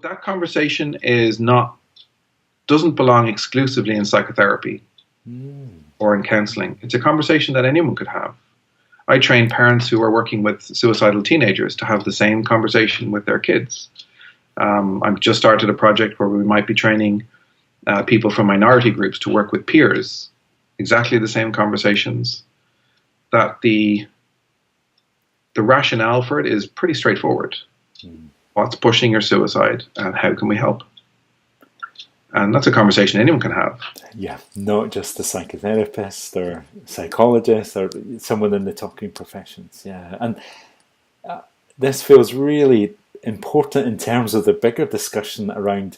That conversation doesn't belong exclusively in psychotherapy or in counselling. It's a conversation that anyone could have. I train parents who are working with suicidal teenagers to have the same conversation with their kids. I've just started a project where we might be training people from minority groups to work with peers. Exactly the same conversations. That the rationale for it is pretty straightforward. What's pushing your suicide and how can we help? And that's a conversation anyone can have. Yeah, not just a psychotherapist or psychologist or someone in the talking professions. Yeah, and this feels really important in terms of the bigger discussion around,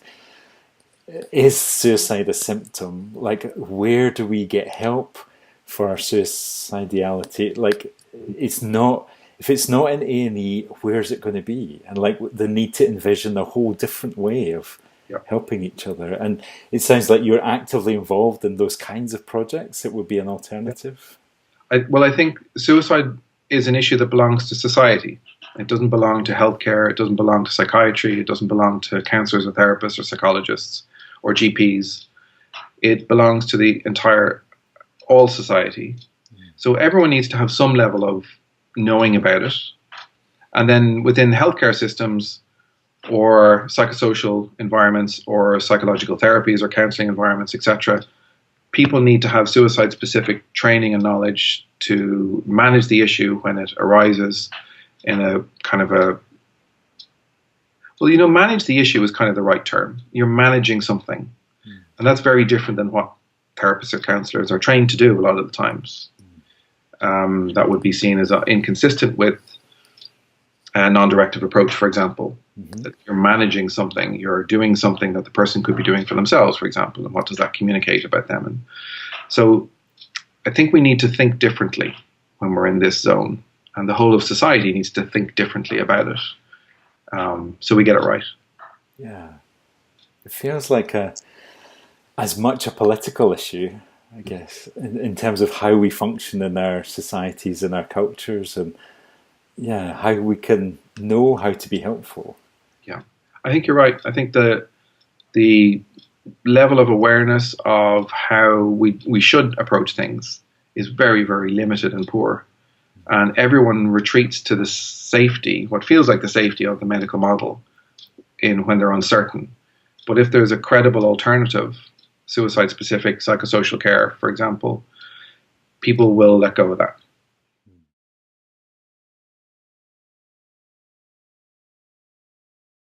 is suicide a symptom? Like, where do we get help for our suicidality? Like, it's not, if it's not in A&E, where's it going to be? And like the need to envision a whole different way of helping each other. And it sounds like you're actively involved in those kinds of projects. It would be an alternative. I think suicide is an issue that belongs to society. It doesn't belong to healthcare. It doesn't belong to psychiatry. It doesn't belong to counsellors or therapists or psychologists or GPs. It belongs to all society. So everyone needs to have some level of knowing about it. And then within healthcare systems or psychosocial environments or psychological therapies or counselling environments, etc., people need to have suicide-specific training and knowledge to manage the issue when it arises in a kind of a... Well, manage the issue is kind of the right term. You're managing something. And that's very different than what therapists or counsellors are trained to do a lot of the times. That would be seen as inconsistent with a non-directive approach, for example. That you're managing something, you're doing something that the person could be doing for themselves, for example, and what does that communicate about them? And so I think we need to think differently when we're in this zone, and the whole of society needs to think differently about it, so we get it right. Yeah. It feels like as much a political issue, I guess, in terms of how we function in our societies and our cultures, and how we can know how to be helpful. Yeah, I think you're right. I think the level of awareness of how we should approach things is very, very limited and poor. And everyone retreats to the safety, what feels like the safety of the medical model when they're uncertain. But if there's a credible alternative, suicide-specific psychosocial care, for example, people will let go of that.